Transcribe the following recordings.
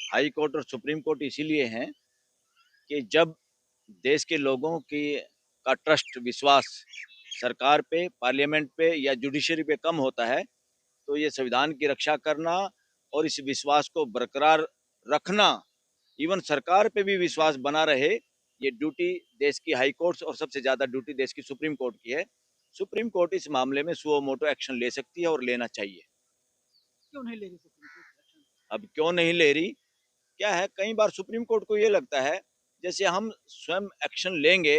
High court और supreme court इसीलिए हैं कि जब देश के लोगों की का ट्रस्ट, विश्वास सरकार पे, पार्लियामेंट पे या जुडिशरी पे कम होता है, तो ये संविधान की रक्षा करना और इस विश्वास को बरकरार रखना, इवन सरकार पे भी विश्वास बना रहे, ये ड्यूटी देश की हाई कोर्ट्स और सबसे ज्यादा ड्यूटी देश की सुप्रीम कोर्ट की है। सुप्रीम कोर्ट इस मामले में सुओ मोटो एक्शन ले सकती है और लेना चाहिए। क्यों नहीं ले रही सुप्रीम कोर्ट एक्शन? अब क्यों नहीं ले रही? क्या है, कई बार सुप्रीम कोर्ट को ये लगता है जैसे हम स्वयं एक्शन लेंगे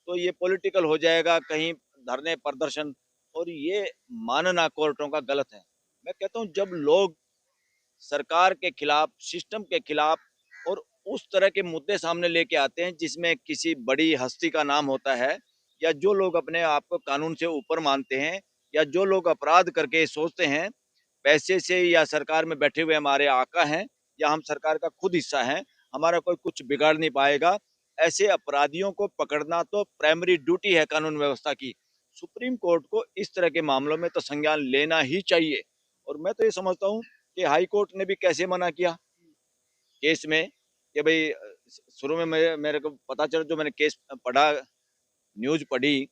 तो ये पॉलिटिकल हो जाएगा, कहीं धरने प्रदर्शन, और ये मानना कोर्टों का गलत है। मैं कहता हूँ जब लोग सरकार के खिलाफ, सिस्टम के खिलाफ और उस तरह के मुद्दे सामने लेके आते हैं जिसमें किसी बड़ी हस्ती का नाम होता है, या जो लोग अपने आप को कानून से ऊपर मानते हैं, या जो लोग अपराध करके सोचते हैं पैसे से, या सरकार में बैठे हुए हमारे आका हैं, या हम सरकार का खुद हिस्सा हैं, हमारा कोई कुछ बिगाड़ नहीं पाएगा, ऐसे अपराधियों को पकड़ना तो प्राइमरी ड्यूटी है कानून व्यवस्था की। सुप्रीम कोर्ट को इस तरह के मामलों में तो संज्ञान लेना ही चाहिए। और मैं तो ये समझता हूँ कि हाई कोर्ट ने भी कैसे मना किया केस में, कि भाई शुरू में मेरे को पता चला, जो मैंने केस पढ़ा, न्यूज पढ़ी,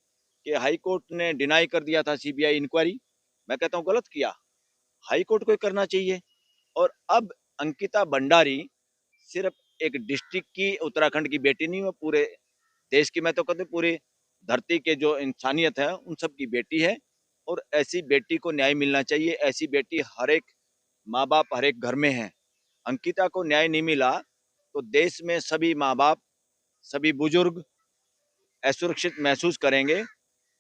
कि हाई कोर्ट ने डिनाई कर दिया था सीबीआई इंक्वायरी। मैं कहता हूँ गलत किया, हाई कोर्ट को करना चाहिए। और अब अंकिता भंडारी सिर्फ एक डिस्ट्रिक्ट की, उत्तराखंड की बेटी नहीं, वो पूरे देश की, मैं तो कहता हूँ पूरी धरती के जो इंसानियत है उन सब की बेटी है। और ऐसी बेटी को न्याय मिलना चाहिए। ऐसी बेटी हर एक माँ बाप, हर एक घर में है। अंकिता को न्याय नहीं मिला तो देश में सभी माँ बाप, सभी बुजुर्ग असुरक्षित महसूस करेंगे।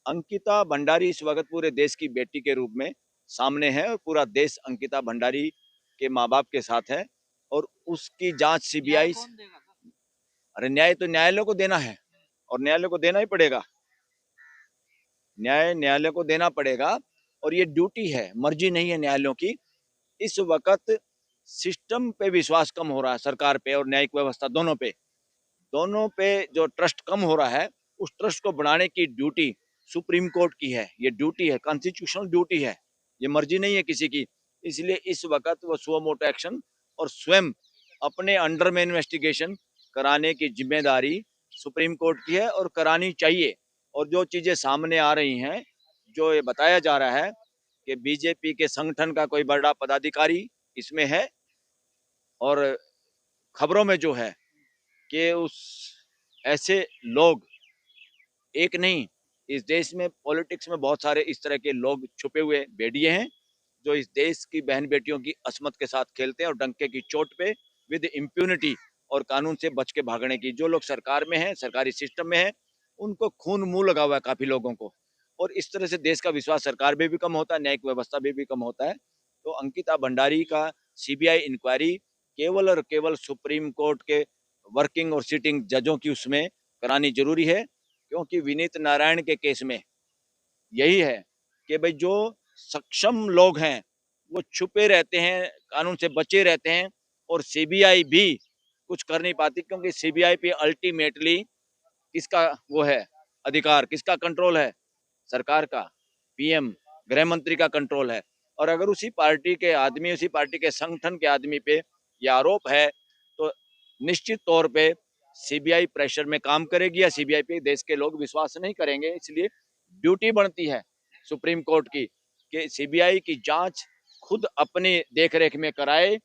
अंकिता भंडारी इस वक्त पूरे देश की बेटी के रूप में सामने है, और पूरा देश अंकिता भंडारी के माँ बाप के साथ है। और उसकी जांच न्याय सीबीआई, कौन देगा सर? अरे न्याय तो न्यायालय को देना है, और न्यायालय को देना ही पड़ेगा। न्याय न्यायालय को देना पड़ेगा, और ये ड्यूटी है, मर्जी नहीं है न्यायालयों की। इस वक्त सिस्टम पे विश्वास कम हो रहा है, सरकार पे और न्यायिक व्यवस्था दोनों पे जो ट्रस्ट कम हो रहा है, उस ट्रस्ट को बढ़ाने की ड्यूटी सुप्रीम कोर्ट की है। ये ड्यूटी है, कॉन्स्टिट्यूशनल ड्यूटी है, ये मर्जी नहीं है किसी की। इसलिए इस वक्त वो सुओ मोटो एक्शन और स्वयं अपने अंडर में इन्वेस्टिगेशन कराने की जिम्मेदारी सुप्रीम कोर्ट की है, और करानी चाहिए। और जो चीजें सामने आ रही हैं, जो ये बताया जा रहा है कि बीजेपी के संगठन का कोई बड़ा पदाधिकारी इसमें है, और खबरों में जो है कि उस ऐसे लोग, एक नहीं, इस देश में पॉलिटिक्स में बहुत सारे इस तरह के लोग छुपे हुए भेड़िए हैं, जो इस देश की बहन बेटियों की असमत के साथ खेलते हैं, और डंके की चोट पे विद इम्प्यूनिटी और कानून से बच के भागने की। जो लोग सरकार में हैं, सरकारी सिस्टम में हैं, उनको खून मुंह लगा हुआ है काफी लोगों को। और इस तरह से देश का विश्वास सरकार में भी कम होता है, न्यायिक व्यवस्था में भी कम होता है। तो अंकिता भंडारी का सीबीआई इंक्वायरी केवल और केवल सुप्रीम कोर्ट के वर्किंग और सिटिंग जजों की उसमें करानी जरूरी है। क्योंकि विनीत नारायण के केस में यही है कि भाई जो सक्षम लोग हैं वो छुपे रहते हैं, कानून से बचे रहते हैं, और सीबीआई भी कुछ कर नहीं पाती, क्योंकि सीबीआई पे अल्टीमेटली किसका वो है अधिकार, किसका कंट्रोल है? सरकार का, पीएम, गृह मंत्री का कंट्रोल है। और अगर उसी पार्टी के आदमी, उसी पार्टी के संगठन के आदमी पे यह आरोप है, तो निश्चित तौर पे सीबीआई प्रेशर में काम करेगी, या सीबीआई पे देश के लोग विश्वास नहीं करेंगे। इसलिए ड्यूटी बनती है सुप्रीम कोर्ट की कि सीबीआई की जांच खुद अपनी देखरेख में कराए,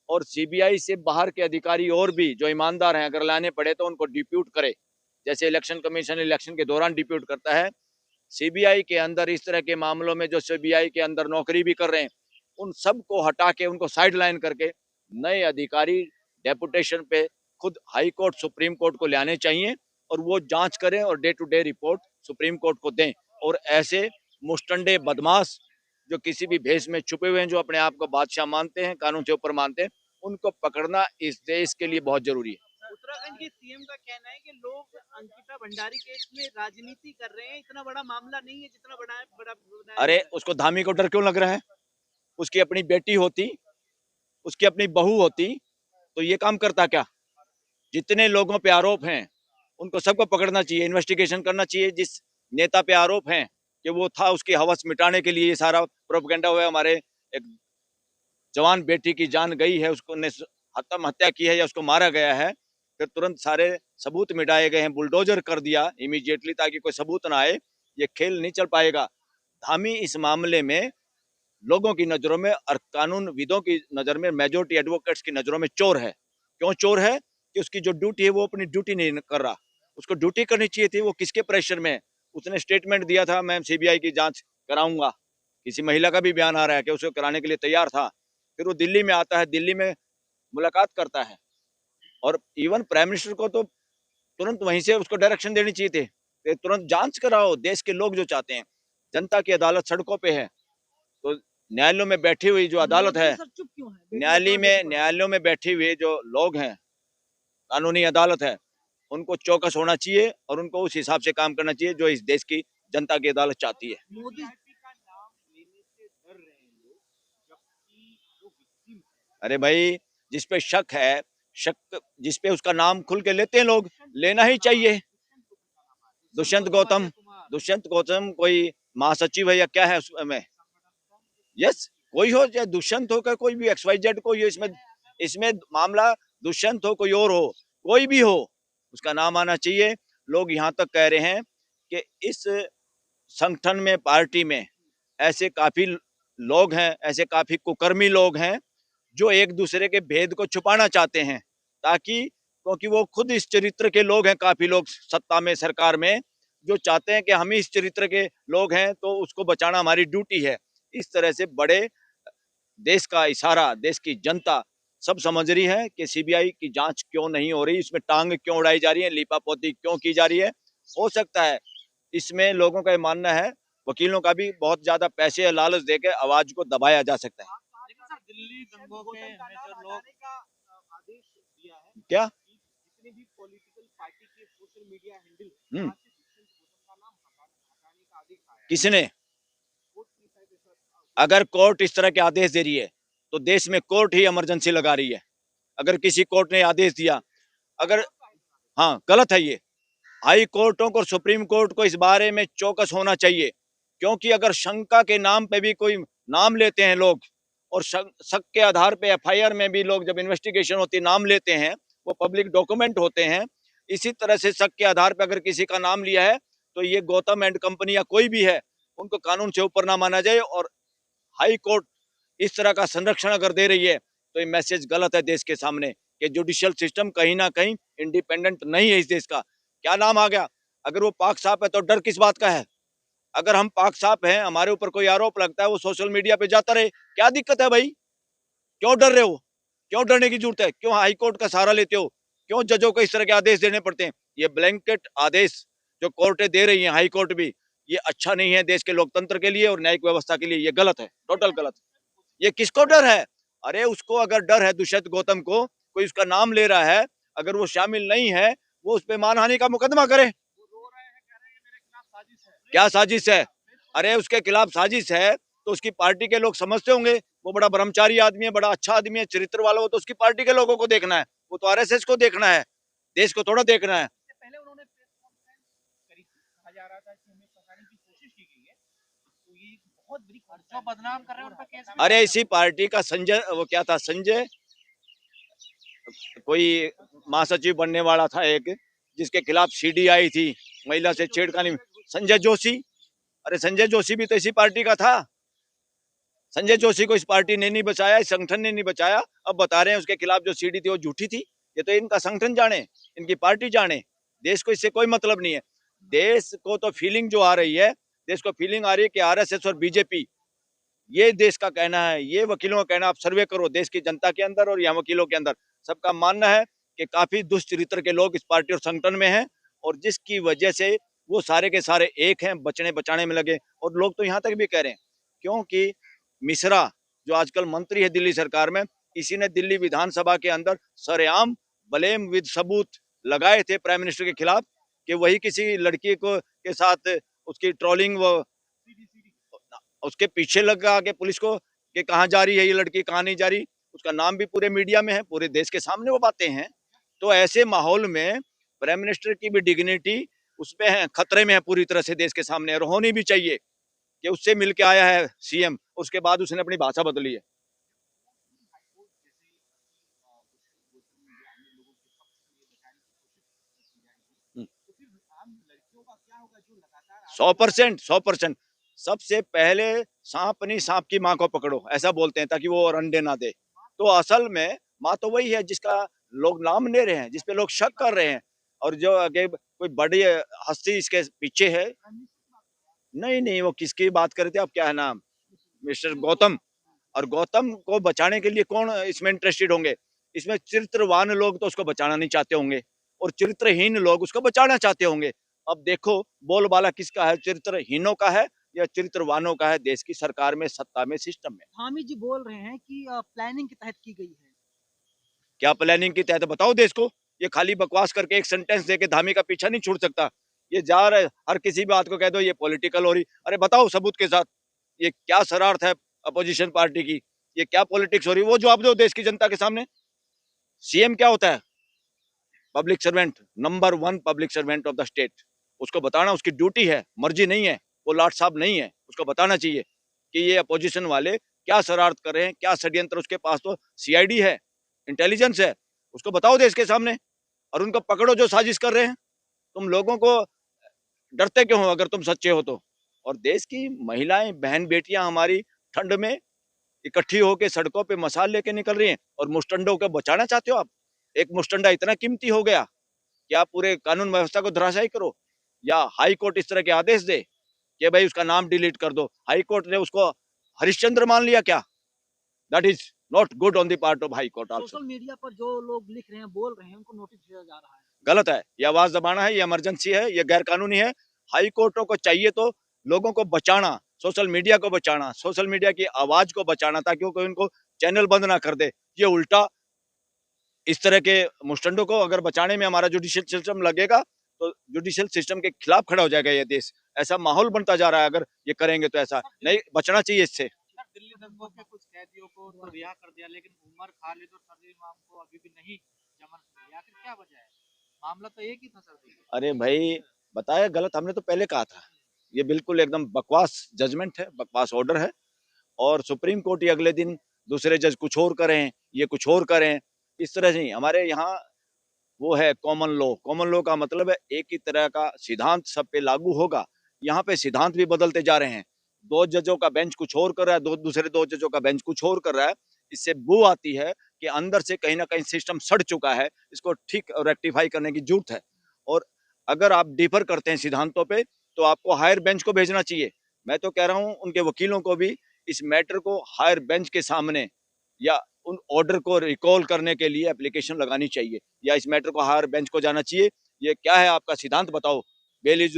और सीबीआई से बाहर के अधिकारी और भी जो ईमानदार हैं, अगर लाने पड़े तो उनको डिप्यूट करे, जैसे इलेक्शन कमीशन इलेक्शन के दौरान डिप्यूट करता है। सीबीआई के अंदर इस तरह के मामलों में जो सीबीआई के अंदर नौकरी भी कर रहे हैं, उन सब को हटा के, उनको साइड लाइन करके नए अधिकारी डेपुटेशन पे खुद हाई कोर्ट, सुप्रीम कोर्ट को लाने चाहिए, और वो जांच करें और day to day report supreme court को दें। और ऐसे मुस्टंडे बदमाश जो किसी भी भेष में छुपे हुए हैं, जो अपने आप को बादशाह मानते हैं, कानून से ऊपर मानते हैं, उनको पकड़ना इस देश के लिए बहुत जरूरी है। उत्तराखंड के सीएम का कहना है कि लोग अंकिता भंडारी केस में राजनीति कर रहे हैं, इतना बड़ा मामला नहीं है जितना बड़ा बनाया जा अरे रहा है। उसको धामी को डर क्यों लग रहा है? उसकी अपनी बेटी होती, उसकी अपनी बहू होती, तो ये काम करता क्या? जितने लोगों पे आरोप हैं उनको सबको पकड़ना चाहिए, इन्वेस्टिगेशन करना चाहिए। जिस नेता पे आरोप हैं कि वो था, उसकी हवस मिटाने के लिए ये सारा प्रोपेगेंडा हुआ है, हमारे एक जवान बेटी की जान गई है, उसको ने हत्या की है या उसको मारा गया है, फिर तुरंत सारे सबूत मिटाए गए हैं, बुलडोजर कर दिया इमीडिएटली ताकि कोई सबूत ना आए, ये खेल नहीं चल पाएगा। धामी इस मामले में लोगों की नजरों में और कानूनविदों की नजर में, मेजोरिटी एडवोकेट्स की नजरों में चोर है। क्यों चोर है? कि उसकी जो ड्यूटी है वो अपनी ड्यूटी नहीं कर रहा। उसको ड्यूटी करनी चाहिए थी, वो किसके प्रेशर में है? उसने स्टेटमेंट दिया था मैं सीबीआई की जांच कराऊंगा, किसी महिला का भी बयान आ रहा है कि उसे कराने के लिए तैयार था। फिर वो दिल्ली में आता है, दिल्ली में मुलाकात करता है और इवन प्राइम मिनिस्टर को तो तुरंत वहीं से उसको डायरेक्शन देनी चाहिए थी कि तुरंत जांच कराओ। देश के लोग जो चाहते हैं, जनता की अदालत सड़कों पे है, तो न्यायालयों में बैठी हुई जो अदालत है, सर चुप क्यों है? न्यायालयों में बैठी हुई जो लोग हैं, कानूनी अदालत है, उनको चौकस होना चाहिए और उनको उस हिसाब से काम करना चाहिए जो इस देश की जनता की अदालत चाहती है। मोदी का नाम लेने से डर रहे हैं लोग, जबकि जो विक्टिम है अरे भाई, जिस पे शक है, शक जिस पे उसका नाम खुल के लेते हैं लोग, लेना ही चाहिए। दुष्यंत गौतम, दुष्यंत गौतम कोई महासचिव है या क्या है उसमें? यस, कोई हो, चाहे दुष्यंत हो का कोई भी XYZ कोई हो, इसमें इसमें मामला दुष्यंत हो कोई और हो, कोई भी हो, उसका नाम आना चाहिए। लोग यहाँ तक कह रहे हैं कि इस संगठन में, पार्टी में ऐसे काफी लोग हैं, ऐसे काफी कुकर्मी लोग हैं जो एक दूसरे के भेद को छुपाना चाहते हैं, ताकि, क्योंकि वो खुद इस चरित्र के लोग हैं, काफी लोग सत्ता में, सरकार में, जो चाहते हैं कि हम ही इस चरित्र के लोग हैं तो उसको बचाना हमारी ड्यूटी है। इस तरह से बड़े देश का इशारा, देश की जनता सब समझ रही है कि सीबीआई की जांच क्यों नहीं हो रही, इसमें टांग क्यों उड़ाई जा रही है, लीपापोती क्यों की जा रही है। हो सकता है इसमें लोगों का ये मानना है, वकीलों का भी, बहुत ज्यादा पैसे या लालच देकर आवाज को दबाया जा सकता है। लेकिन सर दिल्ली दंगों के में जो लोग आदेश दिया है क्या? कि जितने भी पॉलिटिकल पार्टी के सोशल मीडिया हैंडल हम्म, वहाँ से दुष्यंत गौतम का नाम हटाने का आदेश आया है। किसने? कोर्ट ने शायद ऐसा अगर कोर्ट इस तरह के आदेश दे रही है तो देश में कोर्ट ही इमरजेंसी लगा रही है। अगर किसी कोर्ट ने आदेश दिया, अगर, हाँ, गलत है ये। हाई कोर्टों को और सुप्रीम कोर्ट को इस बारे में चौकस होना चाहिए, क्योंकि अगर शंका के नाम पे भी कोई नाम लेते हैं लोग, और शक के आधार पे एफआईआर में भी लोग, जब इन्वेस्टिगेशन होती है, नाम लेते हैं, वो पब्लिक डॉक्यूमेंट होते हैं। इसी तरह से शक के आधार पे अगर किसी का नाम लिया है तो ये गौतम एंड कंपनी या कोई भी है, उनको कानून से ऊपर ना माना जाए। और हाई कोर्ट इस तरह का संरक्षण अगर दे रही है तो ये मैसेज गलत है देश के सामने कि जुडिशियल सिस्टम कहीं ना कहीं इंडिपेंडेंट नहीं है इस देश का। क्या नाम आ गया? अगर वो पाक साफ है तो डर किस बात का है? अगर हम पाक साफ हैं, हमारे ऊपर कोई आरोप लगता है, वो सोशल मीडिया पे जाता रहे, क्या दिक्कत है भाई? क्यों डर रहे हो? क्यों डरने की जरूरत है? क्यों हाई कोर्ट का सहारा लेते हो? क्यों जजों को इस तरह के आदेश देने पड़ते हैं? ये ब्लैंकेट आदेश जो कोर्टें दे रही हैं, हाई कोर्ट भी, ये अच्छा नहीं है देश के लोकतंत्र के लिए और न्यायिक व्यवस्था के लिए। ये गलत है, टोटल गलत। ये किसको डर है? अरे उसको अगर डर है, दुष्यंत गौतम को, कोई उसका नाम ले रहा है, अगर वो शामिल नहीं है, वो उस पर मानहानि का मुकदमा करे। वो रो रहे हैं, कह रहे हैं मेरे खिलाफ साजिश है। क्या साजिश है? अरे उसके खिलाफ साजिश है तो उसकी पार्टी के लोग समझते होंगे, वो बड़ा ब्रह्मचारी आदमी है, बड़ा अच्छा आदमी है, चरित्र वाला हो, तो उसकी पार्टी के लोगों को देखना है, वो तो आरएसएस को देखना है, देश को थोड़ा देखना है। इससे पहले उन्होंने प्रेस कॉन्फ्रेंस करी थी, कहा जा रहा था कि हमें फंसाने की कोशिश की गई है, तो ये बहुत बड़ी जो बदनाम कर रहे हैं उन पर केस भी अरे इसी पार्टी का संजय, वो क्या था, संजय कोई महासचिव बनने वाला था एक, जिसके खिलाफ सीडी आई थी, महिला से छेड़खानी, संजय जोशी। अरे संजय जोशी भी तो इसी पार्टी का था। संजय जोशी को इस पार्टी ने नहीं बचाया, इस संगठन ने नहीं बचाया। अब बता रहे हैं उसके खिलाफ जो सीडी थी वो झूठी थी। ये तो इनका संगठन जाने, इनकी पार्टी जाने, देश को इससे कोई मतलब नहीं है। देश को तो फीलिंग जो आ रही है, देश को फीलिंग आ रही है कि आरएसएस और बीजेपी, ये देश का कहना है, ये वकीलों का कहना, आप सर्वे करो देश की जनता के अंदर और यहाँ वकीलों के अंदर, सबका मानना है कि काफी दुष्चरित्र के लोग इस पार्टी और संगठन में हैं, और जिसकी वजह से वो सारे के सारे एक हैं, बचने बचाने में लगे। और लोग तो यहाँ तक भी कह रहे हैं, क्योंकि मिश्रा जो आजकल मंत्री है दिल्ली सरकार में, इसी ने दिल्ली विधानसभा के अंदर सरेआम ब्लेम विद सबूत लगाए थे प्राइम मिनिस्टर के खिलाफ कि वही किसी लड़की को के साथ उसकी ट्रोलिंग, वो उसके पीछे लगा के पुलिस को कि कहाँ जा रही है ये लड़की, कहाँ नहीं जा रही। उसका नाम भी पूरे मीडिया में है, पूरे देश के सामने वो बातें हैं। तो ऐसे माहौल में प्राइम मिनिस्टर की भी डिग्निटी उसमें है, खतरे में है पूरी तरह से देश के सामने, और होनी भी चाहिए कि उससे मिल के आया है सीएम, उसके बाद उसने अपनी भाषा बदली है। क्या होगा जो लगातार 100%, 100%। सबसे पहले सांप नहीं, सांप की माँ को पकड़ो, ऐसा बोलते हैं, ताकि वो और अंडे ना दे। तो असल में माँ तो वही है जिसका लोग नाम ले रहे हैं, जिसपे लोग शक कर रहे हैं, और जो आगे कोई बड़ी हस्ती इसके पीछे है। नहीं नहीं, वो किसकी बात कर रहे थे आप, क्या है नाम, मिस्टर गौतम। और गौतम को बचाने के लिए कौन इसमें इंटरेस्टेड होंगे? इसमें चरित्रवान लोग तो उसको बचाना नहीं चाहते होंगे, और चरित्रहीन लोग उसको बचाना चाहते होंगे। अब देखो बोलबाला किसका है, चरित्रहीनों का है या चरित्रवानों का है, देश की सरकार में, सत्ता में, सिस्टम में? धामी जी बोल रहे हैं कि प्लानिंग के तहत की गई है। क्या प्लानिंग के तहत बताओ देश को? ये खाली बकवास करके एक सेंटेंस देके धामी का पीछा नहीं छूट सकता। ये जा रहे हर किसी बात को कह दो ये पॉलिटिकल हो रही, अरे बताओ सबूत के साथ, ये क्या शरारत है अपोजिशन पार्टी की, ये क्या पॉलिटिक्स हो रही है, वो जवाब दो देश की जनता के सामने। सीएम क्या होता है? Public servant, number 1 public servant of the state. उसको बताना उसकी ड्यूटी है, मर्जी नहीं है, वो लाट साहब नहीं है। उसको बताना चाहिए कि ये अपोजिशन वाले क्या शरारत कर रहे हैं, क्या षड्यंत्र, उसके पास तो सीआईडी है, इंटेलिजेंस है, उसको बताओ देश के सामने, और उनको पकड़ो जो साजिश कर रहे हैं। तुम लोगों को डरते क्यों हो अगर तुम सच्चे हो तो? और देश की महिलाएं, बहन बेटियां हमारी ठंड में इकट्ठी होकर सड़कों पे मशाल लेके निकल रही हैं, और मुस्टंडों को बचाना चाहते हो आप? एक मुस्टंडा इतना कीमती हो गया कि आप पूरे कानून व्यवस्था को धराशायी करो, या हाई कोर्ट इस तरह के आदेश दे कि भाई उसका नाम डिलीट कर दो। हाई कोर्ट ने उसको हरिश्चंद्र मान लिया क्या? That is not good on the part of high court also. Social media पर जो लोग लिख रहे हैं, बोल रहे हैं, उनको नोटिस भेजा जा रहा है। गलत है, ये आवाज दबाना है, ये इमरजेंसी है, ये गैर कानूनी है। हाई कोर्टों को चाहिए तो लोगों को बचाना, सोशल मीडिया को बचाना, सोशल मीडिया की आवाज को बचाना, ताकि कोई उनको चैनल बंद ना कर दे। ये उल्टा इस तरह के मुस्टंडों को अगर बचाने में हमारा जुडिशियल सिस्टम लगेगा, तो जुडिशियल सिस्टम के खिलाफ खड़ा हो जाएगा ये देश। ऐसा माहौल बनता जा रहा है, अगर ये करेंगे तो ऐसा नहीं, बचना चाहिए इससे। सर, दिल्ली दंगों के कुछ कैदियों को तो रिहा कर दिया, लेकिन उमर खालिद और सदर इमाम को अभी भी नहीं जमानत मिली। आखिर क्या वजह है? मामला तो एक ही था सर जी। अरे भाई, बताया गलत, हमने तो पहले कहा था, ये बिल्कुल एकदम बकवास जजमेंट है, बकवास ऑर्डर है। और सुप्रीम कोर्ट ही अगले दिन दूसरे जज कुछ और करें, ये कुछ और करें, इस तरह से नहीं। हमारे यहाँ वो है कॉमन लॉ। कॉमन लॉ का मतलब है एक ही तरह का सिद्धांत सब पे लागू होगा। यहाँ पे सिद्धांत भी बदलते जा रहे हैं। 2 जजों का बेंच कुछ और कर रहा है, दूसरे 2 जजों का बेंच कुछ और कर रहा है। इससे बू आती है कि अंदर से कहीं ना कहीं सिस्टम सड़ चुका है, इसको ठीक और रेक्टिफाई करने की जरूरत है। और अगर आप डिफर करते हैं सिद्धांतों पे, तो आपको हायर बेंच को भेजना चाहिए। मैं तो कह रहा हूँ उनके वकीलों को भी इस मैटर को हायर बेंच के सामने, या उन ऑर्डर को रिकॉल करने के लिए एप्लीकेशन लगानी चाहिए, या इस मैटर को हायर बेंच को जाना चाहिए। ये क्या है आपका सिद्धांत, बताओ। बेल इज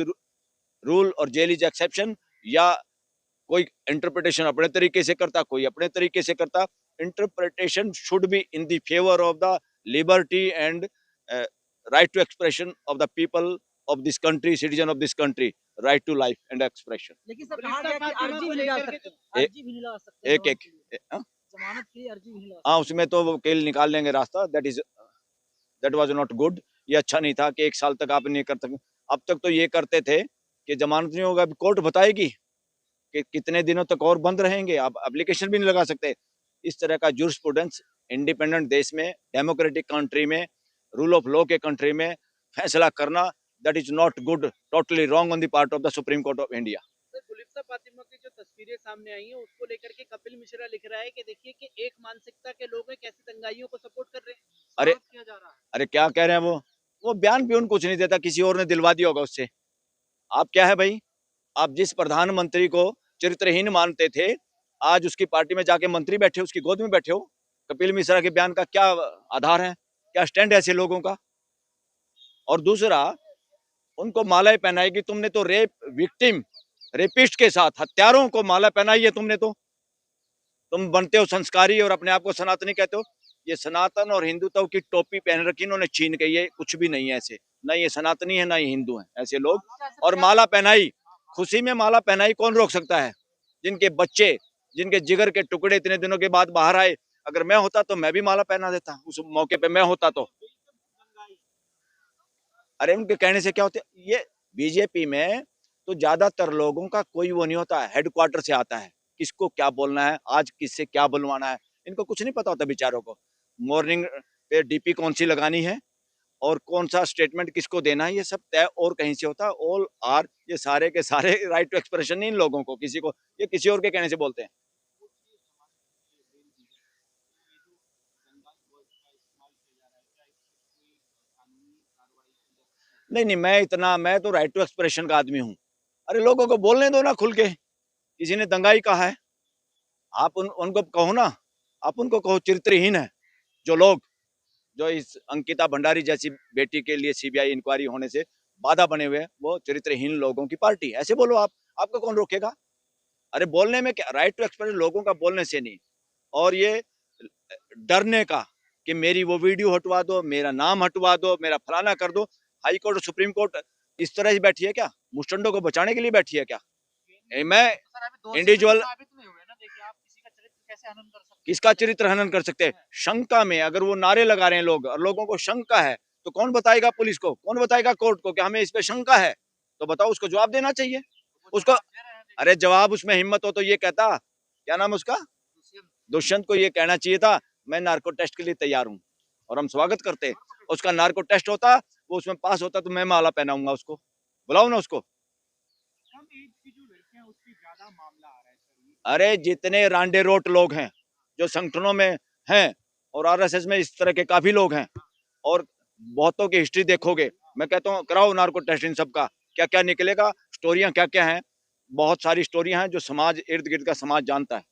रूल और जेल इज एक्सेप्शन, या कोई इंटरप्रिटेशन अपने तरीके से करता, कोई अपने तरीके से करता। Interpretation should be in the favour of the liberty and right to expression of the people of this country, citizen of this country, right to life and expression. लेकिन सर कहा गया कि अर्जी भी नहीं लगा सकते, अर्जी भी नहीं लगा सकते, एक एक जमानत की अर्जी भी नहीं लगा हाँ, उसमें तो वकील निकाल लेंगे रास्ता। That was not good. ये अच्छा नहीं था कि 1 साल तक आप नहीं कर सकते। अब तक तो ये करते थे कि जमानत नहीं होगा, कोर्ट बताएगी कि कितने दिनों तक और बंद रहेंगे, आप एप्लीकेशन भी नहीं लगा सकते। इस तरह का जूरिस्प्रूडेंस इंडिपेंडेंट देश में, डेमोक्रेटिक कंट्री में, रूल ऑफ लॉ के कंट्री में फैसला करना, that is not good, totally wrong on the part of the Supreme Court of India. Sir, Gulifta Fatima की जो तस्वीरें सामने आई हैं, उसको लेकर के कपिल मिश्रा लिख रहा है कि देखिए कि एक मानसिकता के लोग हैं, कैसे दंगाइयों को सपोर्ट कर रहे हैं। अरे साफ किया जा रहा है। अरे क्या कह रहे हैं वो बयान भी उन कुछ नहीं देता, किसी और ने दिलवा दिया होगा उससे। आप क्या है भाई, आप जिस प्रधानमंत्री को चरित्रहीन मानते थे, आज उसकी पार्टी में जाके मंत्री बैठे हो, उसकी गोद में बैठे हो। कपिल मिश्रा के बयान का क्या आधार है, क्या स्टैंड है ऐसे लोगों का? और दूसरा, उनको मालाएं पहनाई कि तुमने तो रेप विक्टिम, रेपिस्ट के साथ, हत्यारों को माला पहनाई है तुमने तो। तुम बनते हो संस्कारी और अपने आप को सनातनी कहते हो। ये सनातन और हिंदुत्व की टोपी पहन रखी इन्होंने छीन के, ये कुछ भी नहीं है ऐसे, ना ये सनातनी है ना ये हिंदू है ऐसे लोग। और माला पहनाई, खुशी में माला पहनाई कौन रोक सकता है? जिनके बच्चे, जिनके जिगर के टुकड़े इतने दिनों के बाद बाहर आए, अगर मैं होता तो मैं भी माला पहना देता, उस मौके पे मैं होता तो। अरे उनके कहने से क्या होता है? ये बीजेपी में तो ज्यादातर लोगों का कोई वो नहीं होता, हेडक्वार्टर से आता है, किसको क्या बोलना है, आज किससे क्या बुलवाना है, इनको कुछ नहीं पता होता बेचारों को। मॉर्निंग पे डीपी कौन सी लगानी है, और कौन सा स्टेटमेंट किसको देना है ये सब तय और कहीं से होता है। ऑल आर ये सारे के सारे राइट टू एक्सप्रेशन नहीं इन लोगों को, किसी को ये किसी और के कहने से बोलते हैं। नहीं नहीं, मैं तो राइट टू एक्सप्रेशन का आदमी हूँ। अरे लोगों को बोलने दो ना खुल के। किसी ने दंगाई कहा है, आप उनको कहो ना, आप उनको कहो चरित्रहीन है जो लोग, जो इस अंकिता भंडारी जैसी बेटी के लिए सीबीआई इंक्वायरी होने से बाधा बने हुए हैं, वो चरित्रहीन लोगों की पार्टी है। ऐसे बोलो आप, आपको कौन रोकेगा। अरे बोलने में क्या, राइट टू एक्सप्रेस लोगों का बोलने से नहीं। और ये डरने का कि मेरी वो वीडियो हटवा दो, मेरा नाम हटवा दो, मेरा फलाना कर दो। हाई कोर्ट और सुप्रीम कोर्ट इस तरह से बैठी है क्या, मुस्टंडों को बचाने के लिए बैठी है क्या। मैं तो सर अभी दोषी इंडिविजुअल साबित नहीं हुए ना, देखिए आप किसी का चरित्र कैसे हनन कर सकते हैं। किसका चरित्र हनन कर सकते हैं। शंका में अगर वो नारे लगा रहे हैं लोग और लोगों को शंका है, तो कौन बताएगा पुलिस को, कौन बताएगा कोर्ट को कि हमें इस पे शंका है। तो बताओ, उसको जवाब देना चाहिए। वो उसको जवाब दे रहे हैं, देखिए। अरे जवाब उसमें हिम्मत हो तो ये कहता, क्या नाम उसका, दुष्यंत। दुष्यंत को ये कहना चाहिए था मैं नार्को टेस्ट के लिए तैयार हूँ, और हम स्वागत करते। उसका नार्को टेस्ट होता, वो उसमें पास होता तो मैं माला पहनाऊंगा उसको। बुलाओ ना उसको। कम एज की जो लड़कियां उसकी ज्यादा मामला आ रहा है सर ये। अरे जितने रांडे रोट लोग हैं जो संगठनों में हैं और आरएसएस में, इस तरह के काफी लोग हैं, और बहुतों की हिस्ट्री देखोगे, मैं कहता हूँ कराओ नार्को टेस्ट इन सबका, क्या क्या निकलेगा, स्टोरियां क्या क्या हैं। बहुत सारी स्टोरियां हैं जो समाज इर्द गिर्द का समाज जानता है।